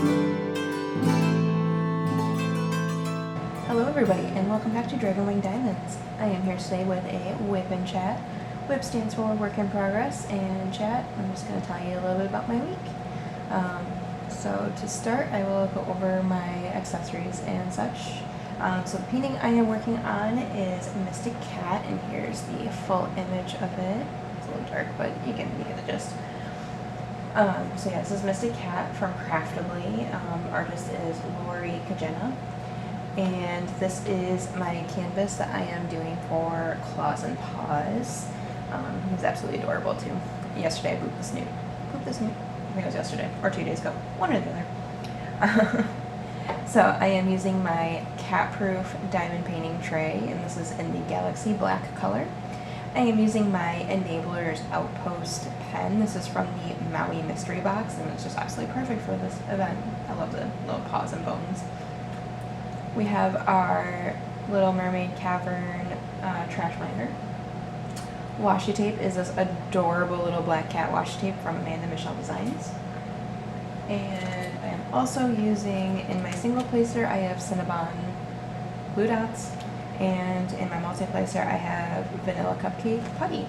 Hello everybody, and welcome back to Dragonwing Diamonds. I am here today with a WIP and chat. WIP stands for Work in Progress, and chat, I'm just going to tell you a little bit about my week. So to start, I will go over my accessories and such. So the painting I am working on is Mystic Cat, and here's the full image of it. It's a little dark, but you get the gist. So yeah, this is Mystic Cat from Craftibly. Artist is Lorri Kajeena. And this is my canvas that I am doing for Claws and Paws. He's absolutely adorable too. Yesterday I pooped this new. I think it was yesterday or 2 days ago. One or the other. So I am using my cat-proof diamond painting tray, and this is in the Galaxy Black color. I am using my Enablers Outpost pen. This is from the Maui Mystery Box, and it's just absolutely perfect for this event. I love the little paws and bones. We have our Little Mermaid Cavern trash minder. Washi tape is this adorable little black cat washi tape from Amanda Michelle Designs. And I am also using, in my single placer, I have Cinnabon glue dots. And in my multi-placer, I have Vanilla Cupcake Putty.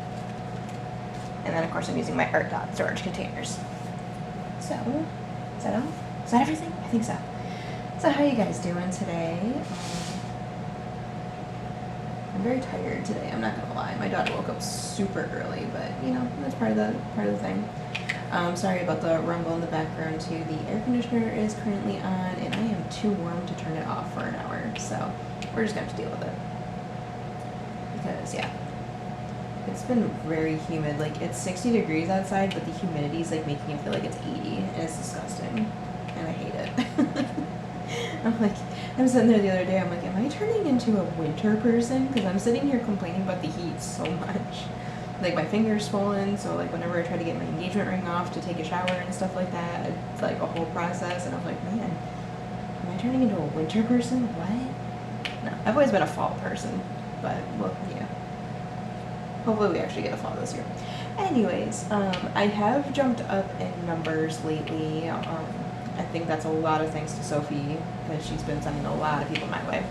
And then, of course, I'm using my Art Dot storage containers. So, is that all? Is that everything? I think so. So how you guys doing today? I'm very tired today, I'm not gonna lie. My daughter woke up super early, but you know, that's part of the thing. Sorry about the rumble in the background too. The air conditioner is currently on and I am too warm to turn it off for an hour, so we're just gonna have to deal with it. Because yeah, it's been very humid. Like, it's 60 degrees outside, but the humidity is like making it feel like it's 80, and it's disgusting. And I hate it. I'm sitting there the other day, I'm like, am I turning into a winter person? Because I'm sitting here complaining about the heat so much. Like, my finger's swollen, so like whenever I try to get my engagement ring off to take a shower and stuff like that, it's like a whole process, and I was like, man, am I turning into a winter person? What? No, I've always been a fall person, but, well, yeah. Hopefully we actually get a fall this year. Anyways, I have jumped up in numbers lately. I think that's a lot of thanks to Sophie, because she's been sending a lot of people my way.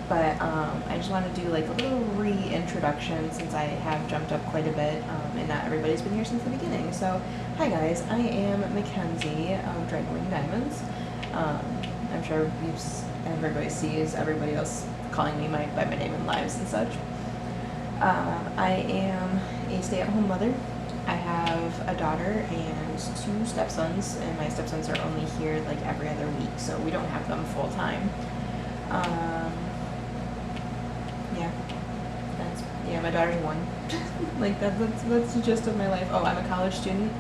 But I just want to do like a little reintroduction since I have jumped up quite a bit, and not everybody's been here since the beginning. So, hi guys, I am Mackenzie of Dragonwing Diamonds. I'm sure everybody sees everybody else calling me by my name in lives and such. I am a stay-at-home mother. I have a daughter and 2 stepsons, and my stepsons are only here like every other week, so we don't have them full time. My daughter's 1. Like that's the gist of my life. Oh, I'm a college student.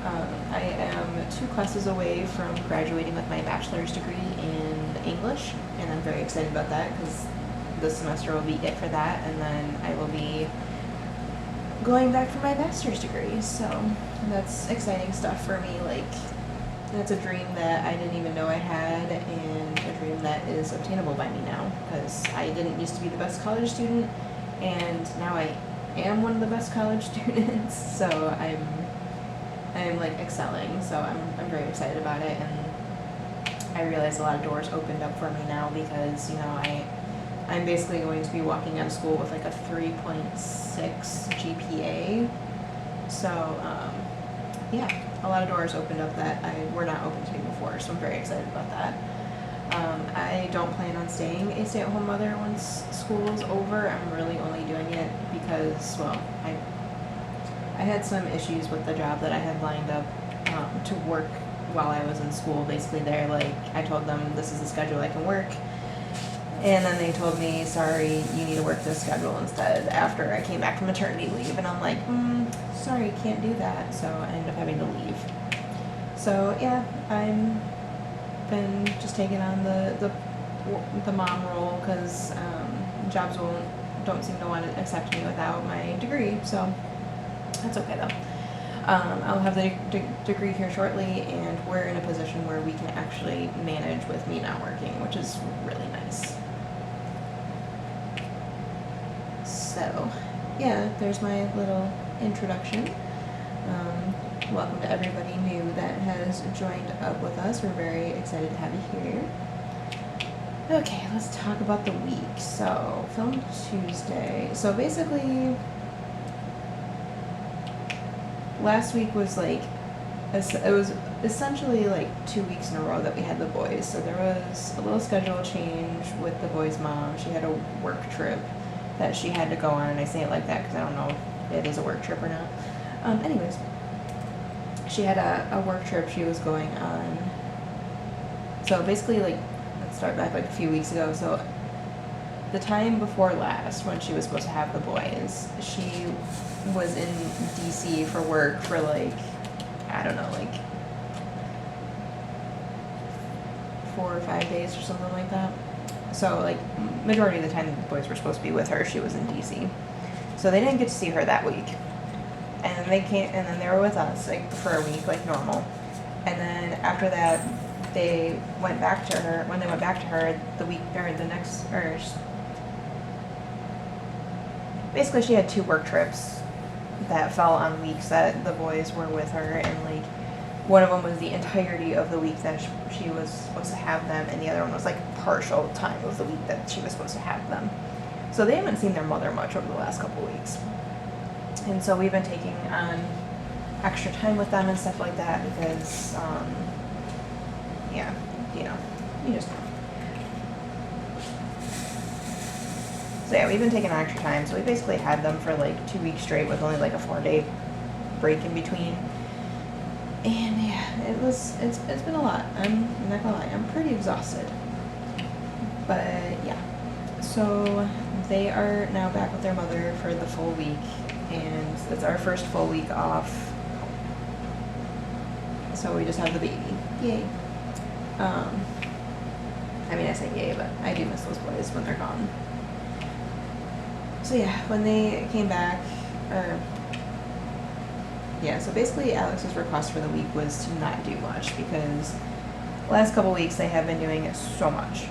I am 2 classes away from graduating with my bachelor's degree in English, and I'm very excited about that because this semester will be it for that, and then I will be going back for my master's degree, so that's exciting stuff for me. Like, that's a dream that I didn't even know I had, and a dream that is obtainable by me now, because I didn't used to be the best college student, and now I am one of the best college students, so I'm like excelling, so I'm very excited about it, and I realize a lot of doors opened up for me now because, you know, I'm basically going to be walking out of school with like a 3.6 GPA. So, yeah, a lot of doors opened up that were not open to me before, so I'm very excited about that. I don't plan on staying a stay-at-home mother once school's over. I'm really only doing it because, well, I had some issues with the job that I had lined up to work while I was in school. Basically, I told them this is the schedule I can work. And then they told me, sorry, you need to work this schedule instead after I came back from maternity leave. And I'm like, sorry, can't do that. So I ended up having to leave. So yeah, I'm been just taking on the mom role because jobs don't seem to want to accept me without my degree. So that's okay though. I'll have the degree here shortly, and we're in a position where we can actually manage with me not working, which is really nice. So, yeah, there's my little introduction. Welcome to everybody new that has joined up with us. We're very excited to have you here. Okay, let's talk about the week. So, Film Tuesday. So basically, last week was like, it was essentially like 2 weeks in a row that we had the boys. So there was a little schedule change with the boys' mom. She had a work trip that she had to go on, and I say it like that because I don't know if it is a work trip or not. Anyways, she had a work trip she was going on. So basically, like, let's start back like a few weeks ago. So the time before last, when she was supposed to have the boys, she was in DC for work for like, I don't know, like 4 or 5 days or something like that. So like majority of the time the boys were supposed to be with her, she was in DC. So they didn't get to see her that week. And they came, and then they were with us like for a week, like normal. And then after that, they went back to her. When they went back to her, the week or the next, or basically she had 2 work trips that fell on weeks that the boys were with her, and like one of them was the entirety of the week that she was supposed to have them, and the other one was like partial time of the week that she was supposed to have them. So they haven't seen their mother much over the last couple of weeks. And so we've been taking on extra time with them and stuff like that because, yeah, you know, you just know. So yeah, we've been taking on extra time. So we basically had them for like 2 weeks straight with only like a 4-day break in between. And yeah, it's been a lot. I'm not gonna lie, I'm pretty exhausted. But yeah, so they are now back with their mother for the full week. And it's our first full week off. So we just have the baby. Yay. I mean, I say yay, but I do miss those boys when they're gone. So yeah, when they came back, so basically Alex's request for the week was to not do much because last couple weeks they have been doing so much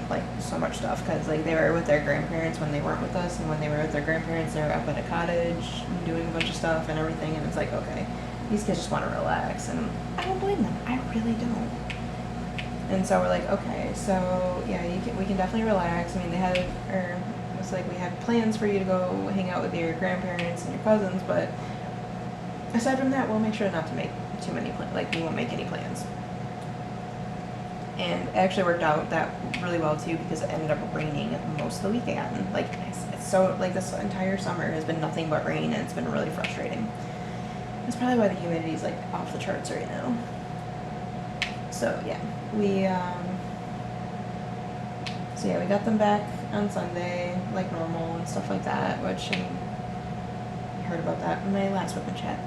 stuff because like they were with their grandparents when they weren't with us, and when they were with their grandparents they were up at a cottage doing a bunch of stuff and everything, and it's like, okay, these kids just want to relax, and I don't blame them, I really don't. And so we're like, okay, so yeah, we can definitely relax. I mean, it's like we had plans for you to go hang out with your grandparents and your cousins, but aside from that, we'll make sure not to make too many plans. Like, we won't make any plans. And it actually worked out that really well too because it ended up raining most of the weekend. Like, it's so, like, this entire summer has been nothing but rain, and it's been really frustrating. That's probably why the humidity is like off the charts right now. So yeah, we got them back on Sunday like normal and stuff like that, which I heard about that in my last WIP chat.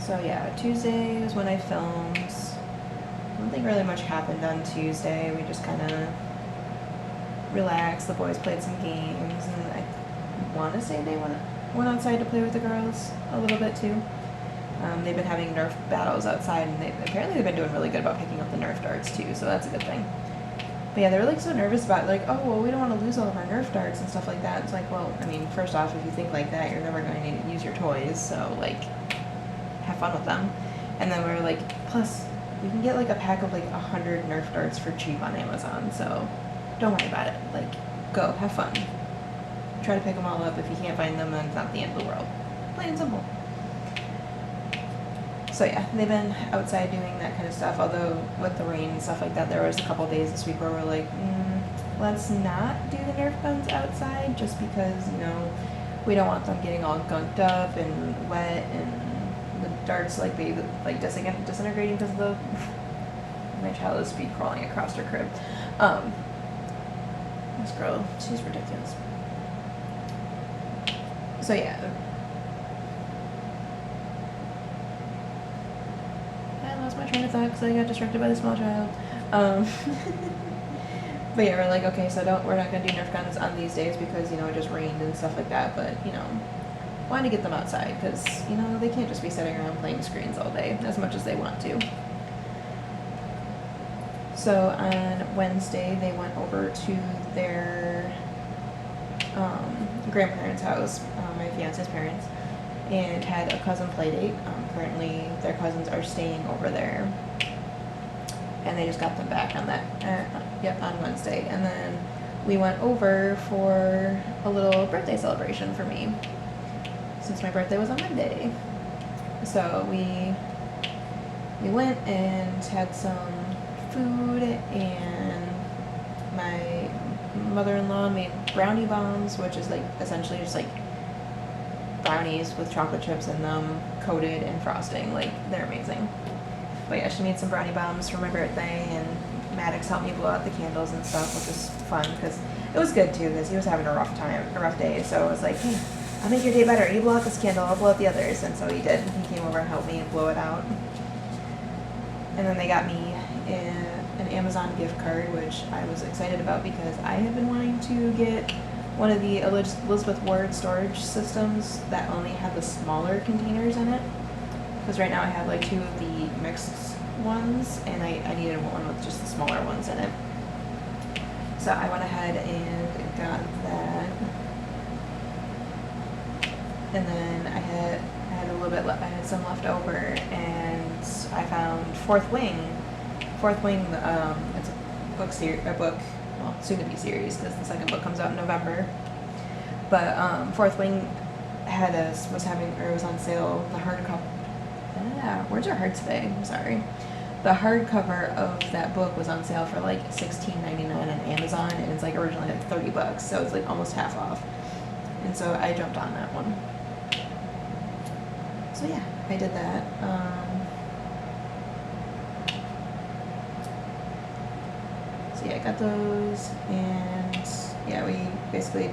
So yeah, Tuesday was when I filmed. I don't think really much happened on Tuesday. We just kind of relaxed. The boys played some games, and I want to say they went outside to play with the girls a little bit too. They've been having Nerf battles outside, and apparently they've been doing really good about picking up the Nerf darts too, so that's a good thing. But yeah, they were like so nervous about like, oh, well, we don't want to lose all of our Nerf darts and stuff like that. It's like, well, I mean, first off, if you think like that, you're never going to use your toys, so like, have fun with them. And then we were like, plus, you can get like a pack of like 100 Nerf darts for cheap on Amazon, so don't worry about it. Like, go, have fun. Try to pick them all up. If you can't find them, then it's not the end of the world. Plain and simple. So yeah, they've been outside doing that kind of stuff, although with the rain and stuff like that, there was a couple days this week where we're like, let's not do the Nerf guns outside, just because, you know, we don't want them getting all gunked up and wet, and the darts like disintegrating because of the my child is speed crawling across her crib. This girl, she's ridiculous. So yeah. I lost my train of thought because I got distracted by the small child. But yeah, we're like, okay, so we're not gonna do Nerf guns on these days because, you know, it just rained and stuff like that. But, you know, wanted to get them outside because, you know, they can't just be sitting around playing screens all day as much as they want to. So on Wednesday, they went over to their grandparents' house, my fiance's parents, and had a cousin play date. Currently, their cousins are staying over there, and they just got them back on on Wednesday. And then we went over for a little birthday celebration for me, since my birthday was on Monday. So we went and had some food, and my mother-in-law made brownie bombs, which is like essentially just like brownies with chocolate chips in them, coated in frosting. Like, they're amazing. But yeah, she made some brownie bombs for my birthday, and Maddox helped me blow out the candles and stuff, which was fun because it was good too, because he was having a rough day. So I was like, hey, I'll make your day better. You blow out this candle, I'll blow out the others. And so he did. He came over and helped me blow it out. And then they got me an Amazon gift card, which I was excited about because I had been wanting to get one of the Elizabeth Ward storage systems that only had the smaller containers in it. Because right now I have like 2 of the mixed ones, and I needed one with just the smaller ones in it. So I went ahead and got that. And then I had a little bit, I had some left over, and I found Fourth Wing. Fourth Wing, it's a book, well, soon to be series, because the second book comes out in November. But Fourth Wing was on sale. The hardcover. Words are hard today. I'm sorry. The hardcover of that book was on sale for like $16.99 on Amazon, and it's like originally like $30, so it's like almost half off. And so I jumped on that one. So yeah, I did that. So yeah, I got those, and yeah, we basically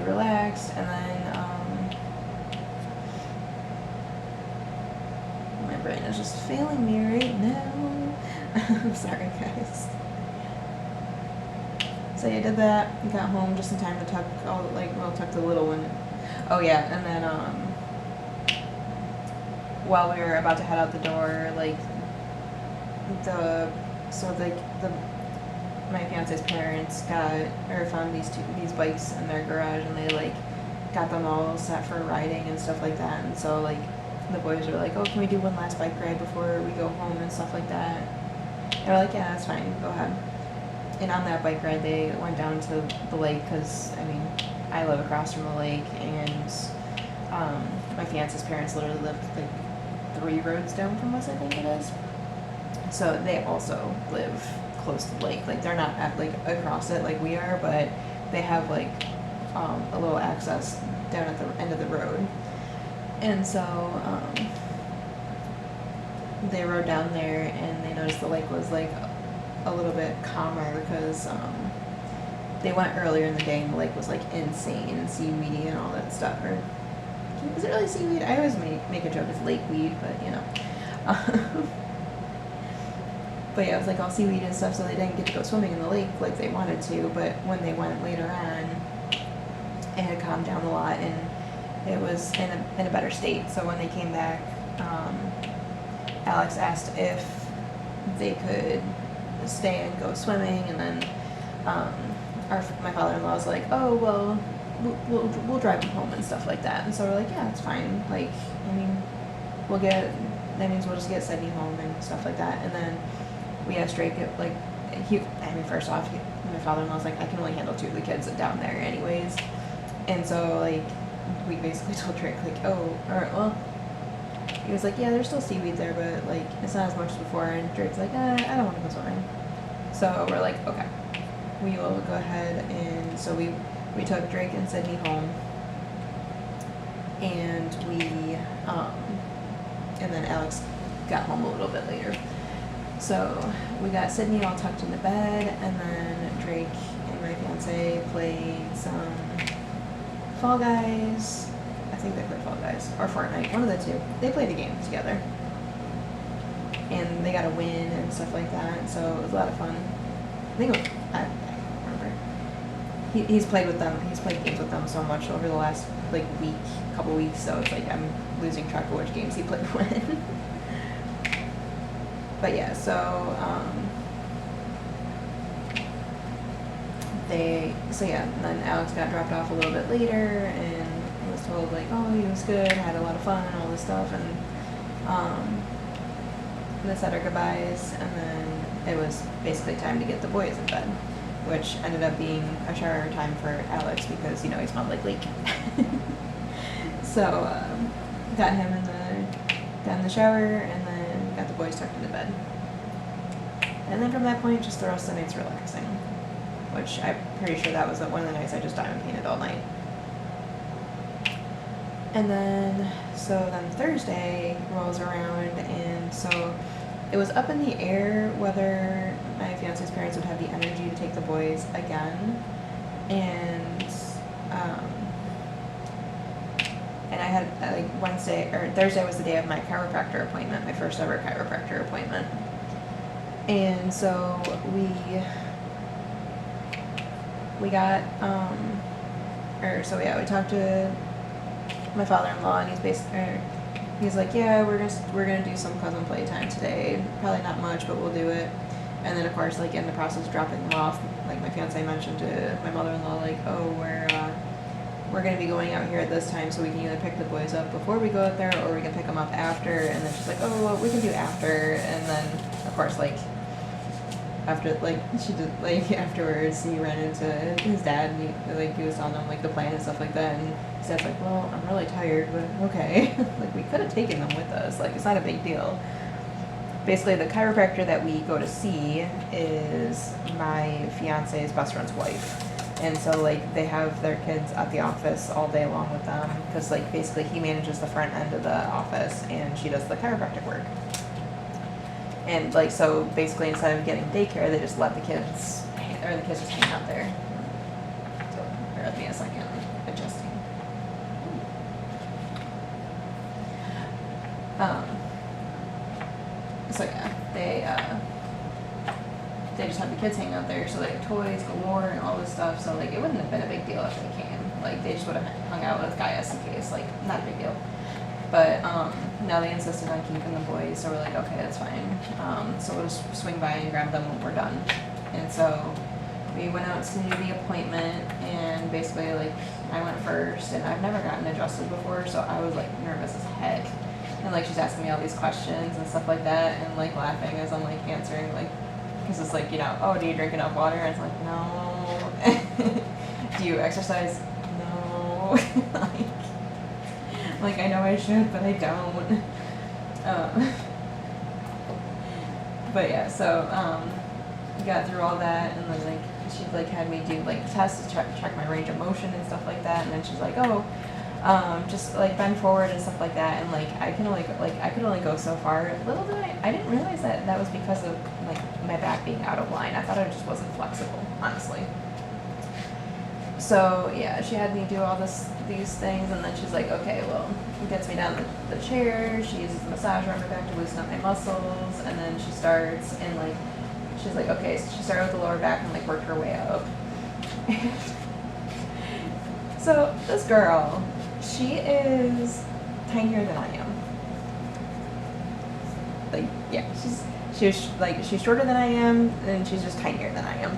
relaxed, and then my brain is just failing me right now. I'm sorry, guys. So yeah, I did that. Got home just in time to tuck tuck the little one. Oh yeah, and then while we were about to head out the door, like my fiance's parents found these bikes in their garage, and they like got them all set for riding and stuff like that. And so like the boys were like, oh, can we do one last bike ride before we go home and stuff like that? And we're like, yeah, that's fine, go ahead. And on that bike ride, they went down to the lake, because I mean, I live across from the lake, and my fiance's parents literally live like 3 roads down from us, I think it is. So they also live close to the lake. Like, they're not across it like we are, but they have like a little access down at the end of the road. And so they rode down there, and they noticed the lake was like a little bit calmer, because they went earlier in the day and the lake was like insane and seaweedy and all that stuff. Or is it really seaweed? I always make a joke it's lake weed, but you know. But yeah, it was like all seaweed and stuff, so they didn't get to go swimming in the lake like they wanted to. But when they went later on, it had calmed down a lot, and it was in a better state. So when they came back, Alex asked if they could stay and go swimming, and then my father-in-law was like, oh, well, we'll drive them home and stuff like that. And so we're like, yeah, it's fine. Like, I mean, that means we'll just get Sydney home and stuff like that. And then we asked Drake, first off, my father-in-law was like, I can only handle 2 of the kids down there anyways. And so, like, we basically told Drake, like, he was like, yeah, there's still seaweed there, but, like, it's not as much as before. And Drake's like, I don't want to go swimming. So we're like, okay, we will go ahead. And so we took Drake and Sydney home, and and then Alex got home a little bit later. So we got Sydney all tucked into bed, and then Drake and my fiance played some Fall Guys. I think they played Fall Guys or Fortnite, one of the 2. They played a game together, and they got a win and stuff like that. So it was a lot of fun. I think I don't remember. He's played with them. He's played games with them so much over the last couple weeks. So it's like I'm losing track of which games he played when. But yeah, so and then Alex got dropped off a little bit later and was told like, oh, he was good, had a lot of fun, all this stuff, and they said our goodbyes, and then it was basically time to get the boys in bed, which ended up being a shower time for Alex because, he smelled like leak. So, got him got in the shower, and then got the boys tucked into bed. And then from that point, just the rest of the night's relaxing, which I'm pretty sure that was one of the nights I just diamond painted all night. And then, then Thursday rolls around, and so it was up in the air whether my fiance's parents would have the energy to take the boys again. And I had, Thursday was the day of my chiropractor appointment, my first ever chiropractor appointment. And so we got, we talked to my father-in-law, and he's like, yeah, we're gonna do some cousin playtime today. Probably not much, but we'll do it. And then of course, like in the process of dropping them off, like my fiance mentioned to my mother-in-law, like, oh, we're gonna be going out here at this time, so we can either pick the boys up before we go out there, or we can pick them up after. And then she's like, oh, well, we can do after. And then of course, like after, like she did, like afterwards, he ran into his dad, and he was telling him like the plan and stuff like that, and his dad's like, well, I'm really tired, but okay. Like, we could have taken them with us, like, it's not a big deal. Basically, the chiropractor that we go to see is my fiance's best friend's wife, and so like they have their kids at the office all day long with them, because like basically he manages the front end of the office and she does the chiropractic work. And like, so basically instead of getting daycare, they just let the kids just hang out there. So bear with me a second, I'm adjusting. So yeah, they just have the kids hang out there, so they have toys galore and all this stuff, so like it wouldn't have been a big deal if they came. Like, they just would have hung out with Gaius in case, like, not a big deal. But now they insisted on keeping the boys, so we're like, okay, that's fine. So we'll just swing by and grab them when we're done. And so we went out to the appointment, and basically, like, I went first, and I've never gotten adjusted before, so I was, like, nervous as heck. And, like, she's asking me all these questions and stuff like that, and, like, laughing as I'm, like, answering, like, because it's like, oh, do you drink enough water? And it's like, no. Do you exercise? No. Like, I know I should, but I don't. But yeah, so we got through all that, and then like she like had me do like tests to check my range of motion and stuff like that, and then she's like, oh, just like bend forward and stuff like that, and like I could only go so far. Little did I didn't realize that was because of like my back being out of line. I thought it just wasn't flexible, honestly. So yeah, she had me do all these things, and then she's like, okay, well, gets me down the chair. She uses the massager on my back to loosen up my muscles, and then she starts, and like, she's like, okay, so she started with the lower back and like worked her way up. So this girl, she is tinier than I am. Like, yeah, she's shorter than I am, and she's just tinier than I am.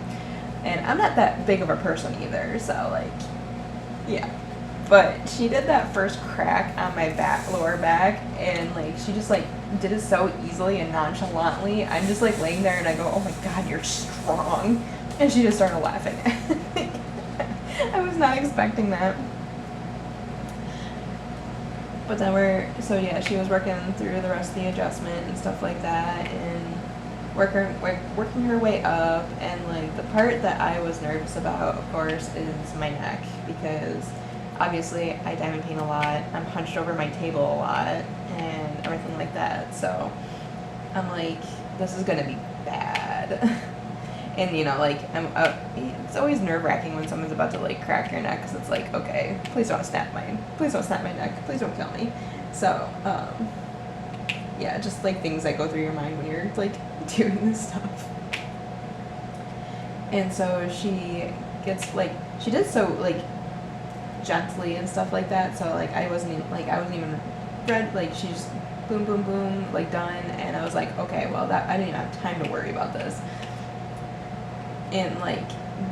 And I'm not that big of a person either, so like, yeah. But she did that first crack on my lower back, and like she just like did it so easily and nonchalantly. I'm just like laying there and I go, oh my god, you're strong. And she just started laughing. I was not expecting that. But then she was working through the rest of the adjustment and stuff like that, and working her way up. And like the part that I was nervous about, of course, is my neck, because obviously I diamond paint a lot, I'm hunched over my table a lot, and everything like that, so I'm like, this is gonna be bad. And like, it's always nerve-wracking when someone's about to like crack your neck, because it's like, okay, please don't snap my neck, please don't kill me. So yeah, just like things that go through your mind when you're like doing this stuff. And so she did so like gently and stuff like that, so like I wasn't even read, like she just boom boom boom, like done, and I was like, okay, well, that I didn't even have time to worry about this. And like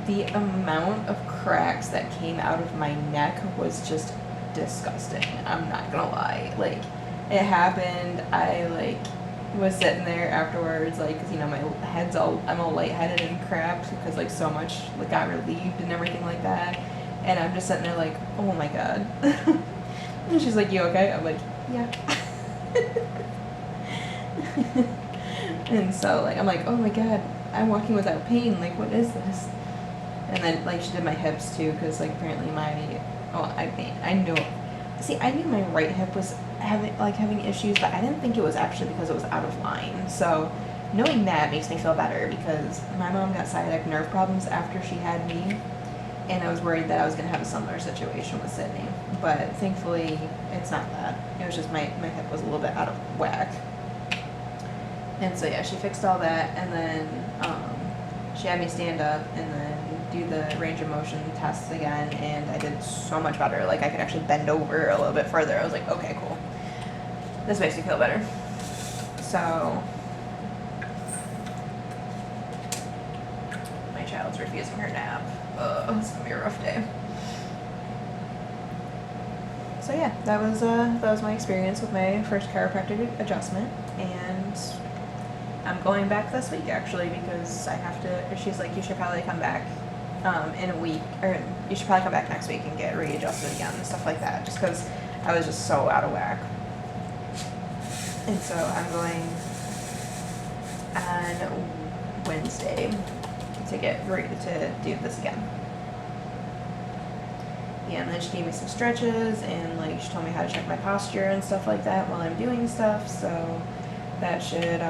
the amount of cracks that came out of my neck was just disgusting. I'm not gonna lie. Like, it happened. I like was sitting there afterwards, like, 'cause, you know, my head's I'm all lightheaded and crap because like so much like got relieved and everything like that, and I'm just sitting there like, oh my god. And she's like, you okay? I'm like, yeah. And so like I'm like, oh my god, I'm walking without pain. Like, what is this? And then like she did my hips too, because like apparently I knew my right hip was having issues, but I didn't think it was actually because it was out of line. So knowing that makes me feel better, because my mom got sciatic nerve problems after she had me, and I was worried that I was going to have a similar situation with Sydney. But thankfully, it's not that. It was just my hip was a little bit out of whack. And so yeah, she fixed all that, and then she had me stand up and then do the range of motion tests again, and I did so much better. Like, I could actually bend over a little bit further. I was like, okay, cool. This makes me feel better. So my child's refusing her nap. It's gonna be a rough day. So yeah, that was my experience with my first chiropractic adjustment, and I'm going back this week actually, because I have to. She's like, you should probably come back in a week, or you should probably come back next week and get readjusted again and stuff like that, just because I was just so out of whack. And so I'm going on Wednesday to get ready to do this again. Yeah, and then she gave me some stretches, and like she told me how to check my posture and stuff like that while I'm doing stuff, so that should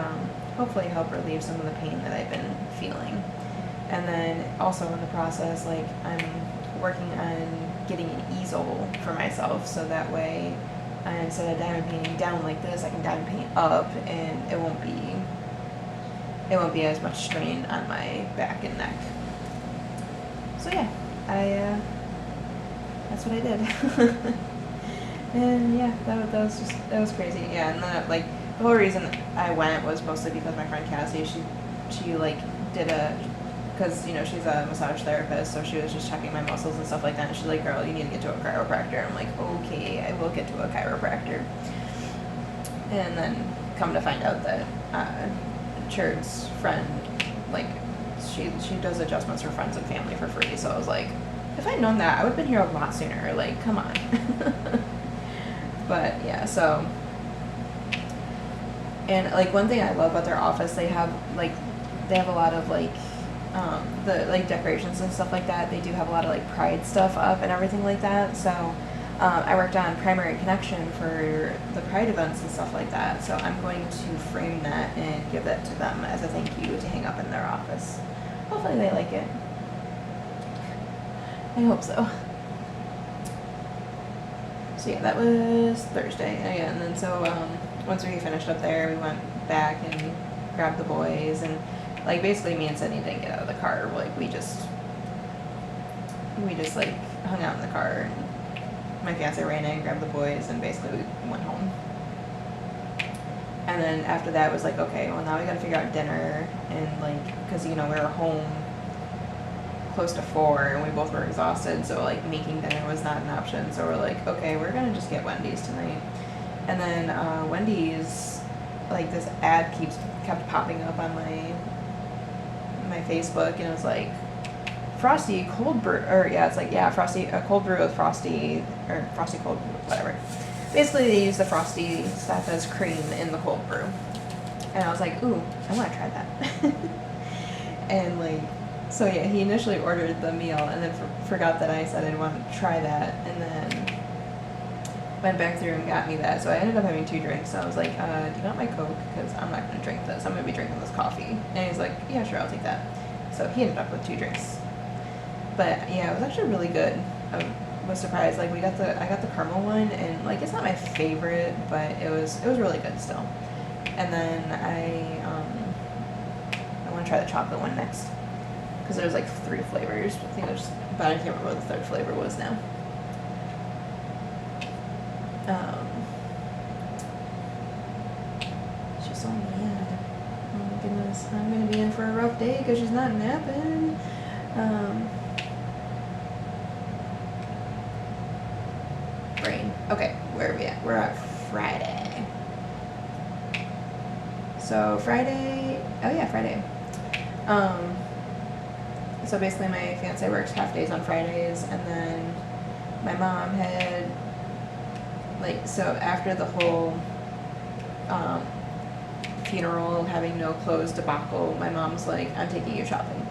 hopefully help relieve some of the pain that I've been feeling. And then also in the process, like, I'm working on getting an easel for myself, so that way instead of diamond painting down like this, I can diamond paint up, and it won't be as much strain on my back and neck. So yeah, that's what I did. And yeah, that was crazy. Yeah, and then like the whole reason I went was mostly because my friend Cassie, she like because, you know, she's a massage therapist, so she was just checking my muscles and stuff like that, and she's like, girl, you need to get to a chiropractor. I'm like, okay, I will get to a chiropractor. And then come to find out that Churd's friend, like, she does adjustments for friends and family for free, so I was like, if I'd known that, I would have been here a lot sooner, like, come on. But yeah, so, and like one thing I love about their office, they have a lot of like the like decorations and stuff like that. They do have a lot of like Pride stuff up and everything like that. So I worked on Primary Connection for the Pride events and stuff like that. So I'm going to frame that and give that to them as a thank you to hang up in their office. Hopefully they like it. I hope so. So yeah, that was Thursday. And then so once we finished up there, we went back and grabbed the boys, and like basically me and Sydney didn't get out of the car. Like we just like hung out in the car, and my fiance ran in, grabbed the boys, and basically we went home. And then after that it was like, okay, well now we gotta figure out dinner, and like, cause you know, we were home close to 4 and we both were exhausted, so like making dinner was not an option. So we're like, okay, we're gonna just get Wendy's tonight. And then Wendy's, like this ad kept popping up on my Facebook, and it was like Frosty cold brew, or yeah, it's like, yeah, Frosty, a cold brew with Frosty, or Frosty cold brew, whatever. Basically they use the Frosty stuff as cream in the cold brew, and I was like, ooh, I want to try that. And like, so yeah, he initially ordered the meal and then forgot that I said I wanted to try that, and then went back through and got me that. So I ended up having 2 drinks. So I was like, do you want my Coke? Because I'm not going to drink this. I'm going to be drinking this coffee. And he's like, yeah, sure, I'll take that. So he ended up with 2 drinks. But yeah, it was actually really good. I was surprised. Like I got the caramel one, and like it's not my favorite, but it was really good still. And then I want to try the chocolate one next, because there's like 3 flavors. I think there's, but I can't remember what the 3rd flavor was now. She's so mad. Oh my goodness, I'm gonna be in for a rough day because she's not napping. Brain. Okay, where are we at? We're at Friday. So Friday, oh yeah, Friday. So basically my fiance works half days on Fridays, and then my mom had, like, so after the whole funeral, having no clothes debacle, my mom's like, I'm taking you shopping.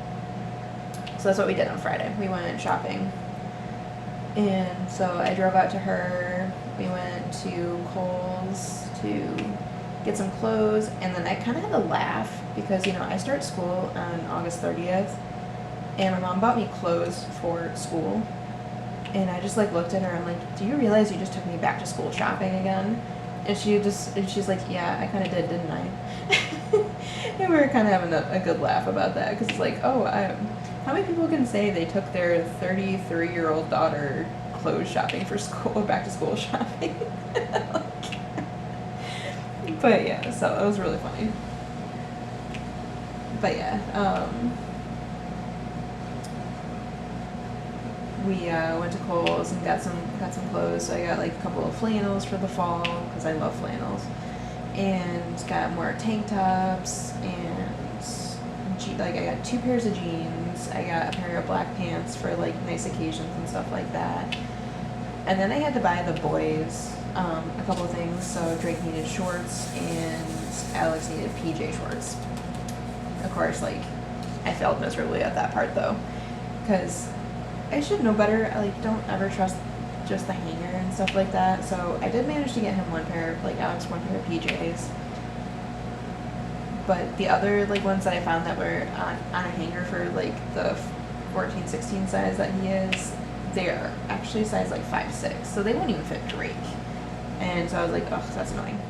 So that's what we did on Friday. We went shopping. And so I drove out to her. We went to Kohl's to get some clothes, and then I kind of had to laugh because, you know, I start school on August 30th, and my mom bought me clothes for school. And I just like looked at her, I'm like, do you realize you just took me back to school shopping again? And she's like, yeah, I kind of did, didn't I? And we were kind of having a good laugh about that, because it's like, oh, how many people can say they took their 33-year-old daughter clothes shopping for school, back to school shopping? But yeah, so it was really funny. But yeah, we went to Kohl's and got some clothes. So I got like a couple of flannels for the fall because I love flannels, and got more tank tops, and like I got 2 pairs of jeans. I got a pair of black pants for like nice occasions and stuff like that. And then I had to buy the boys a couple of things. So Drake needed shorts and Alex needed PJ shorts. Of course, like, I failed miserably at that part though, because I should know better. Like, don't ever trust just the hanger and stuff like that. So I did manage to get him one pair, like Alex one pair of PJs. But the other like ones that I found that were on a hanger for like the 14-16 size that he is, they are actually size like 5'6", so they won't even fit Drake. And so I was like, oh, that's annoying.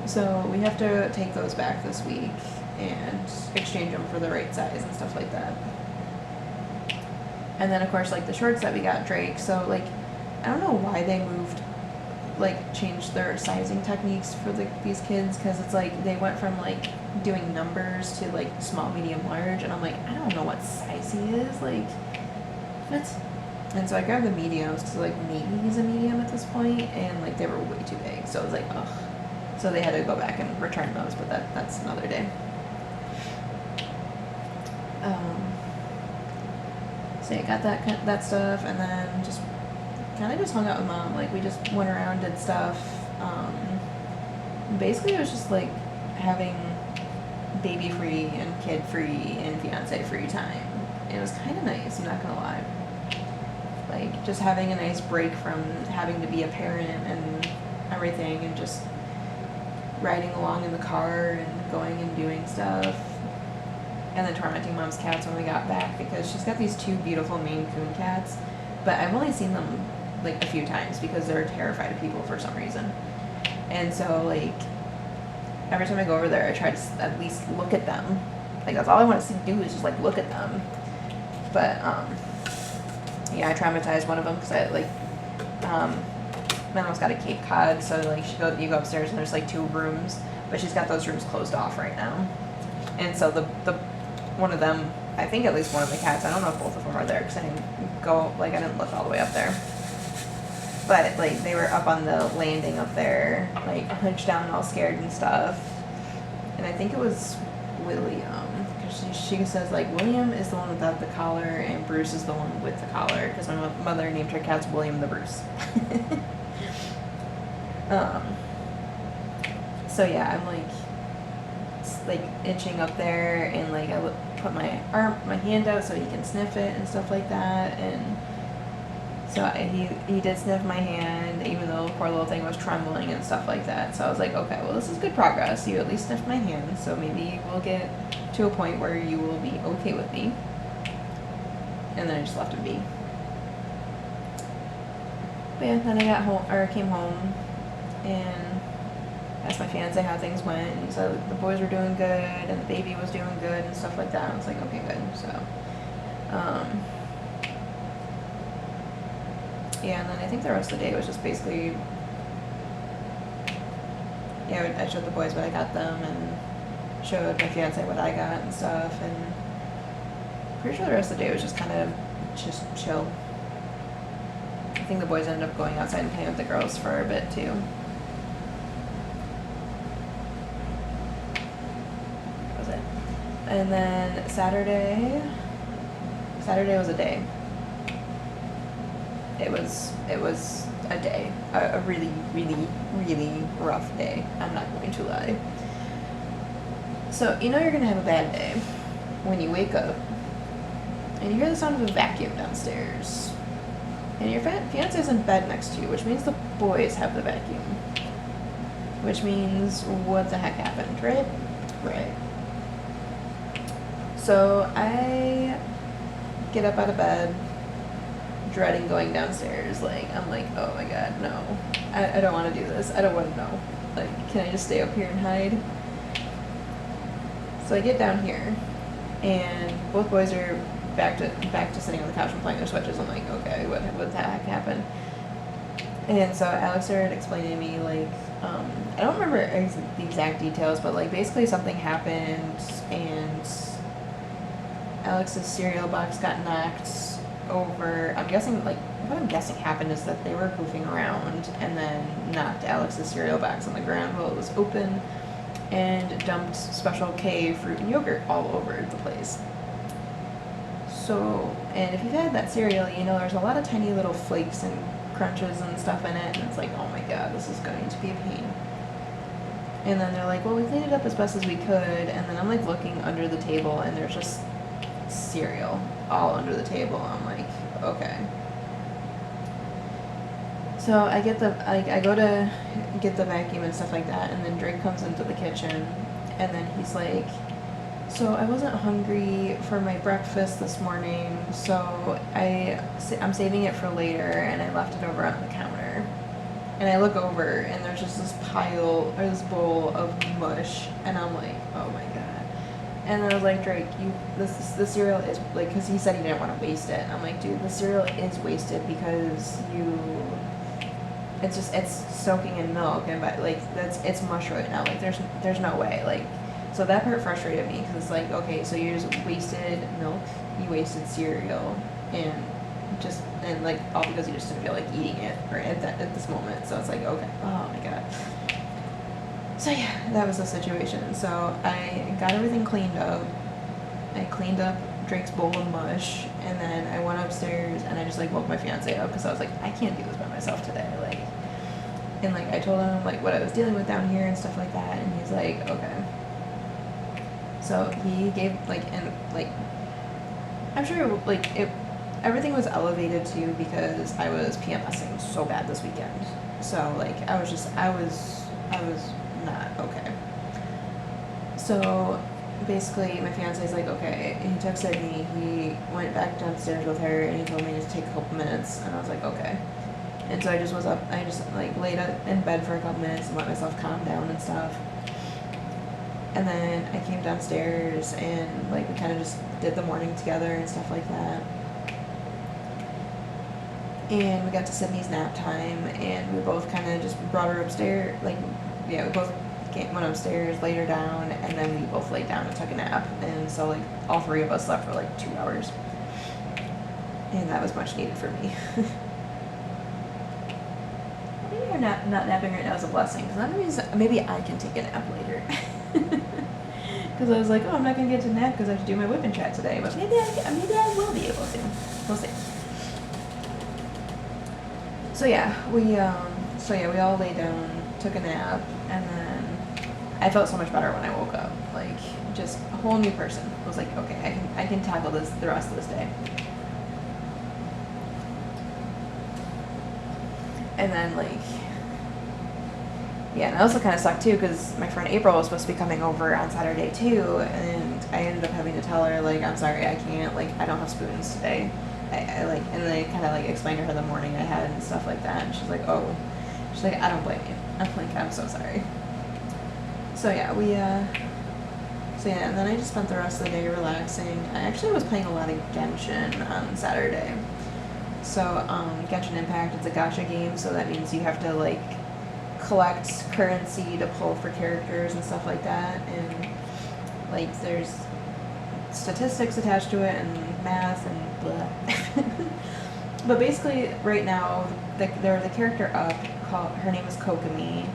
So we have to take those back this week and exchange them for the right size and stuff like that. And then of course like the shorts that we got Drake, so like I don't know why they moved, like changed their sizing techniques for these kids, because it's like they went from like doing numbers to like small, medium, large, and I'm like, I don't know what size he is, like what? And so I grabbed the mediums because like maybe he's a medium at this point, and like they were way too big, so I was like, ugh. So they had to go back and return those, but that's another day. So I got that stuff, and then just kind of just hung out with Mom. Like we just went around, did stuff. Basically it was just like having baby free and kid free and fiance free time. It was kind of nice, I'm not gonna lie. Like just having a nice break from having to be a parent and everything, and just riding along in the car and going and doing stuff, and then tormenting Mom's cats when we got back, because she's got these 2 beautiful Maine Coon cats, but I've only seen them like a few times because they're terrified of people for some reason. And so like every time I go over there I try to at least look at them. Like that's all I want to do is just like look at them. But yeah, I traumatized one of them because I like my mom's got a Cape Cod, so like you go upstairs and there's like 2 rooms, but she's got those rooms closed off right now. And so the one of them, I think at least one of the cats, I don't know if both of them are there because I didn't look all the way up there. But like they were up on the landing up there, like hunched down, all scared and stuff. And I think it was William, because she says like William is the one without the collar and Bruce is the one with the collar, because my mother named her cats William the Bruce. So yeah, I'm like itching up there, and like I put my hand out so he can sniff it and stuff like that, and so he did sniff my hand, even though the poor little thing was trembling and stuff like that. So I was like, okay, well this is good progress. You at least sniffed my hand, so maybe we'll get to a point where you will be okay with me. And then I just left him be. But yeah, then I came home and asked my fiance how things went, and he said the boys were doing good and the baby was doing good and stuff like that. I was like, okay, good. So yeah, and then I think the rest of the day was just basically, yeah, I showed the boys what I got them and showed my fiance what I got and stuff, and pretty sure the rest of the day was just kind of just chill. I think the boys ended up going outside and playing with the girls for a bit too. That was it. And then Saturday was a day. It was a day, a really, really, really rough day. I'm not going to lie. So, you know you're going to have a bad day when you wake up and you hear the sound of a vacuum downstairs. And your fiance's in bed next to you, which means the boys have the vacuum. Which means, what the heck happened, right? Right. So, I get up out of bed, dreading going downstairs. I'm like, oh my god, no. I don't want to do this. I don't want to know. Can I just stay up here and hide? So I get down here, and both boys are back to sitting on the couch and playing their Switches. I'm like, okay, what the heck happened? And so Alex started explaining to me, I don't remember the exact details, but basically something happened, and Alex's cereal box got knocked over. What I'm guessing happened is that they were goofing around and then knocked Alex's cereal box on the ground while it was open, and dumped Special K fruit and yogurt all over the place. So, and if you've had that cereal, you know there's a lot of tiny little flakes and crunches and stuff in it, and it's like, oh my god, this is going to be a pain. And then they're like, well, we cleaned it up as best as we could, and then I'm looking under the table, and there's just cereal all under the table. I'm like, okay. So I go to get the vacuum and stuff like that, and then Drake comes into the kitchen, and then he's like, so I wasn't hungry for my breakfast this morning, so I'm saving it for later, and I left it over on the counter. And I look over, and there's just this bowl of mush, and I'm like, oh my god. And then I was like, Drake, the cereal is, because he said he didn't want to waste it. I'm like, dude, the cereal is wasted because it's soaking in milk, and it's mush right now. There's no way. So that part frustrated me, because okay, so you just wasted milk, you wasted cereal, and all because you just didn't feel like eating it at this moment. So it's like, okay, oh my god. So yeah, that was the situation. So I got everything cleaned up. I cleaned up Drake's bowl of mush, and then I went upstairs and I just woke my fiance up, because I was like, I can't do this by myself today. And I told him what I was dealing with down here and stuff like that, and he's like, okay. So he gave I'm sure everything was elevated too, because I was PMSing so bad this weekend. So I was not okay. So basically my fiance's like, okay, he texted me, he went back downstairs with her, and he told me to take a couple minutes, and I was like, okay. And so I just laid in bed for a couple minutes and let myself calm down and stuff. And then I came downstairs, and we kind of just did the morning together and stuff like that. And we got to Sydney's nap time, and we both kind of just brought her upstairs. We both went upstairs, laid her down, and then we both laid down and took a nap. And so all three of us slept for 2 hours, and that was much needed for me. Maybe I'm not napping right now is a blessing, because that means maybe I can take a nap later. Because I was like, oh, I'm not gonna get to nap because I have to do my WIP and chat today, but maybe I will be able to. We'll see. So yeah, we all lay down, took a nap, and then I felt so much better when I woke up. Just a whole new person. I was like, okay, I can tackle this the rest of this day. And then yeah, and it also kind of sucked too, because my friend April was supposed to be coming over on Saturday too, and I ended up having to tell her, I'm sorry, I can't, I don't have spoons today. And then I kind of explained to her the morning I had and stuff like that, and she's like, oh, I don't blame you. I'm like, I'm so sorry. So yeah, and then I just spent the rest of the day relaxing. I actually was playing a lot of Genshin on Saturday. So, Genshin Impact, it's a gacha game, so that means you have to, collect currency to pull for characters and stuff like that, and, there's statistics attached to it and math and blah. But basically, right now, there's a character up called, her name is Kokomi,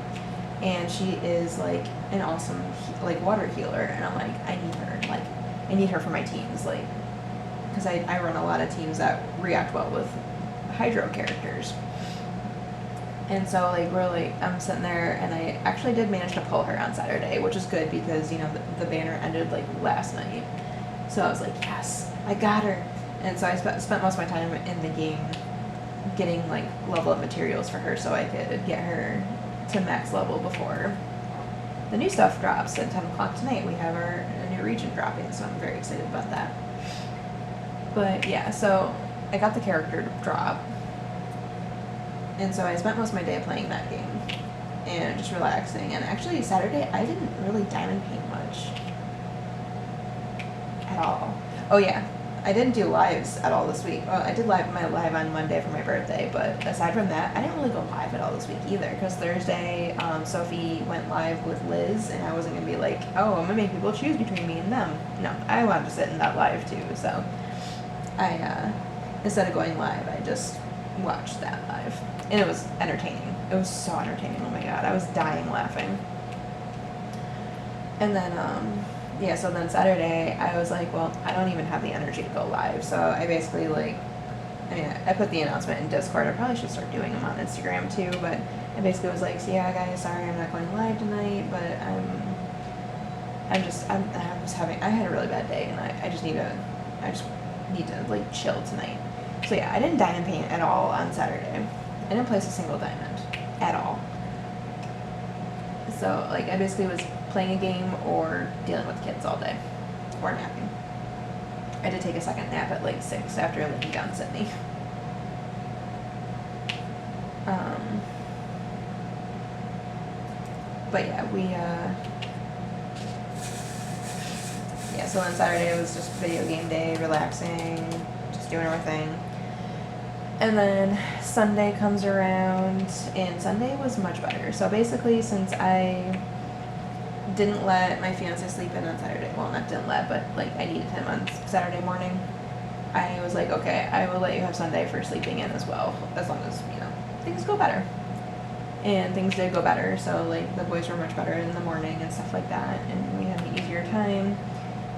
and she is like an awesome like water healer, and I'm like, I need her, like, I need her for my teams, like, because I run a lot of teams that react well with hydro characters. And so, like, we're like, I'm sitting there, and I actually did manage to pull her on Saturday, which is good because, you know, the banner ended, like, last night. So I was like, yes, I got her. And so I spent most of my time in the game getting, like, level up materials for her so I could get her to max level before the new stuff drops at 10 o'clock tonight. We have a new region dropping, so I'm very excited about that. But, yeah, so I got the character drop. And so I spent most of my day playing that game and just relaxing. And actually, Saturday, I didn't really diamond paint much at all. Oh, yeah. I didn't do lives at all this week. Well, I did my live on Monday for my birthday, but aside from that, I didn't really go live at all this week either, because Thursday, Sophie went live with Liz, and I wasn't going to be like, oh, I'm going to make people choose between me and them. No, I wanted to sit in that live too, so I, instead of going live, I just watched that live. And it was entertaining. It was so entertaining, oh my god, I was dying laughing. And then, yeah, so then Saturday, I was like, well, I don't even have the energy to go live. So I basically, like, I mean, I put the announcement in Discord. I probably should start doing them on Instagram too. But I basically was like, so yeah, guys, sorry I'm not going live tonight. But I had a really bad day. And I just need to, like, chill tonight. So yeah, I didn't diamond paint at all on Saturday. I didn't place a single diamond at all. So, like, I basically was playing a game or dealing with kids all day, or napping. I did take a second nap at like 6 after laying down Sydney. But yeah, yeah, so on Saturday it was just video game day, relaxing, just doing everything. And then Sunday comes around, and Sunday was much better. So basically, since I didn't let my fiance sleep in on Saturday, well, not didn't let, but, like, I needed him on Saturday morning, I was like, okay, I will let you have Sunday for sleeping in as well, as long as, you know, things go better. And things did go better, so, like, the boys were much better in the morning and stuff like that, and we had an easier time.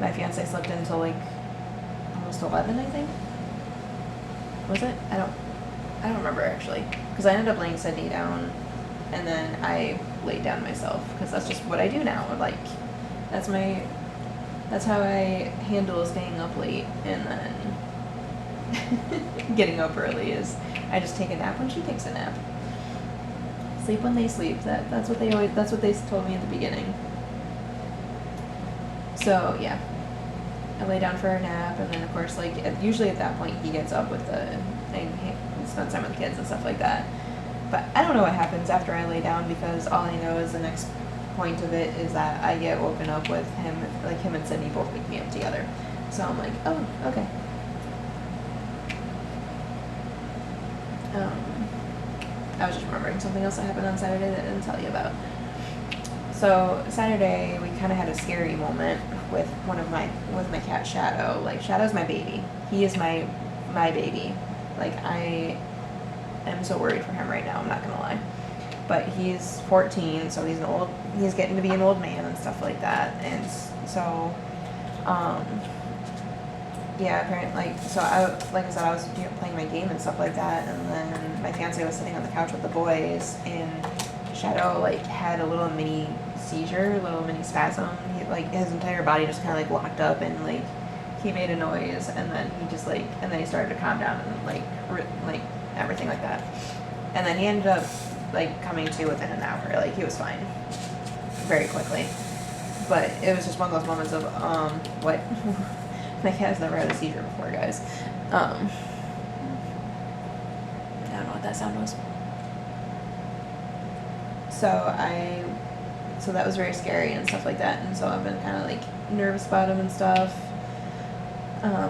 My fiance slept in until, like, almost 11, I think. Was it? I don't remember, actually, because I ended up laying Sydney down, and then I laid down myself, because that's just what I do now. Like, that's how I handle staying up late and then getting up early, is I just take a nap when she takes a nap. Sleep when they sleep. That's what they told me at the beginning. So yeah, I lay down for a nap, and then of course, like, usually at that point he gets up with the thing, he spends time with the kids and stuff like that. But I don't know what happens after I lay down, because all I know is the next point of it is that I get woken up with him, like him and Sydney both wake me up together. So I'm like, oh, okay. I was just remembering something else that happened on Saturday that I didn't tell you about. So Saturday we kind of had a scary moment with my cat Shadow. Like, Shadow's my baby. He is my baby. Like, I am so worried for him right now, I'm not gonna lie. But he's 14, so he's getting to be an old man and stuff like that. And so, yeah, apparently, like, so like I said, I was playing my game and stuff like that, and then my fiance was sitting on the couch with the boys, and Shadow, like, had a little mini seizure, a little mini spasm. Like, his entire body just kind of, like, locked up, and, like, he made a noise, and then he just, like, and then he started to calm down and, like, everything like that. And then he ended up, like, coming to within an hour. Like, he was fine very quickly. But it was just one of those moments of, what? My cat has never had a seizure before, guys. I don't know what that sound was. So that was very scary and stuff like that, and so I've been kind of, like, nervous about him and stuff.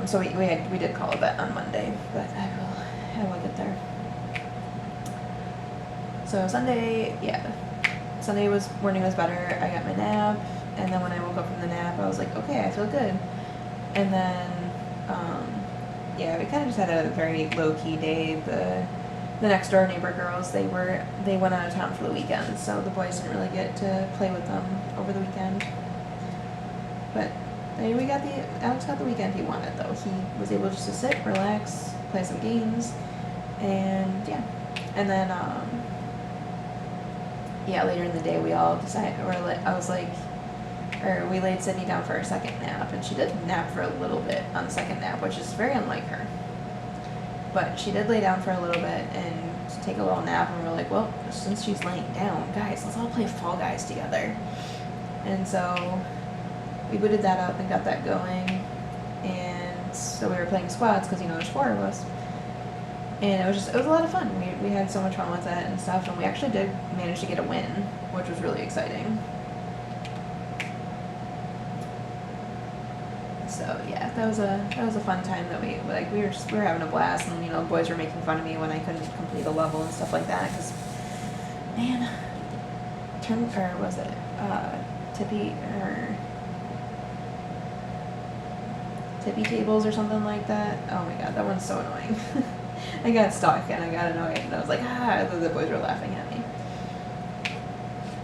So we did call a vet on Monday, but I will get there. So Sunday morning was better. I got my nap, and then when I woke up from the nap, I was like, okay, I feel good. And then, yeah, we kind of just had a very low-key day. The next door neighbor girls, they went out of town for the weekend, so the boys didn't really get to play with them over the weekend. But Alex got the weekend he wanted, though. He was able just to sit, relax, play some games, and yeah. And then, yeah, later in the day we all decided, we laid Sydney down for her second nap, and she did nap for a little bit on the second nap, which is very unlike her. But she did lay down for a little bit and take a little nap, and we're like, well, since she's laying down, guys, let's all play Fall Guys together. And so we booted that up and got that going, and so we were playing squads because, there's 4 of us. And it was a lot of fun. We had so much fun with it and stuff, and we actually did manage to get a win, which was really exciting. So yeah, that was a fun time that we were having a blast, and the boys were making fun of me when I couldn't complete a level and stuff like that, because man, tippy tables or something like that. Oh my god, that one's so annoying. I got stuck and I got annoyed, and I was like, the boys were laughing at me.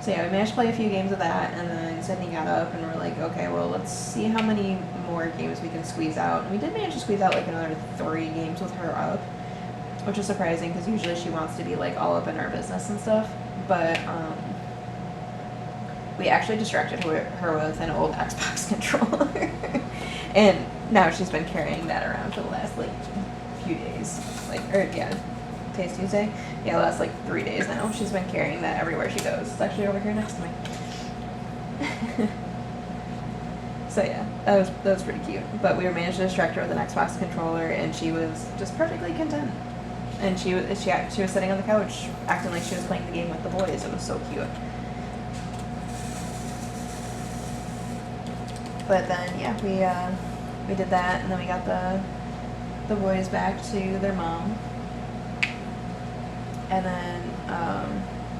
So yeah, we managed to play a few games of that, and then Sydney got up, and we're like, okay, well, let's see how many more games we can squeeze out. And we did manage to squeeze out another 3 games with her up, which is surprising because usually she wants to be all up in our business and stuff. But we actually distracted her with an old Xbox controller, and now she's been carrying that around for the last few days. Today's Tuesday. Yeah, the last 3 days now. She's been carrying that everywhere she goes. It's actually over here next to me. So yeah, that was pretty cute. But we managed to distract her with an Xbox controller, and she was just perfectly content. And she was sitting on the couch acting like she was playing the game with the boys. It was so cute. But then yeah, we did that, and then we got the boys back to their mom. And then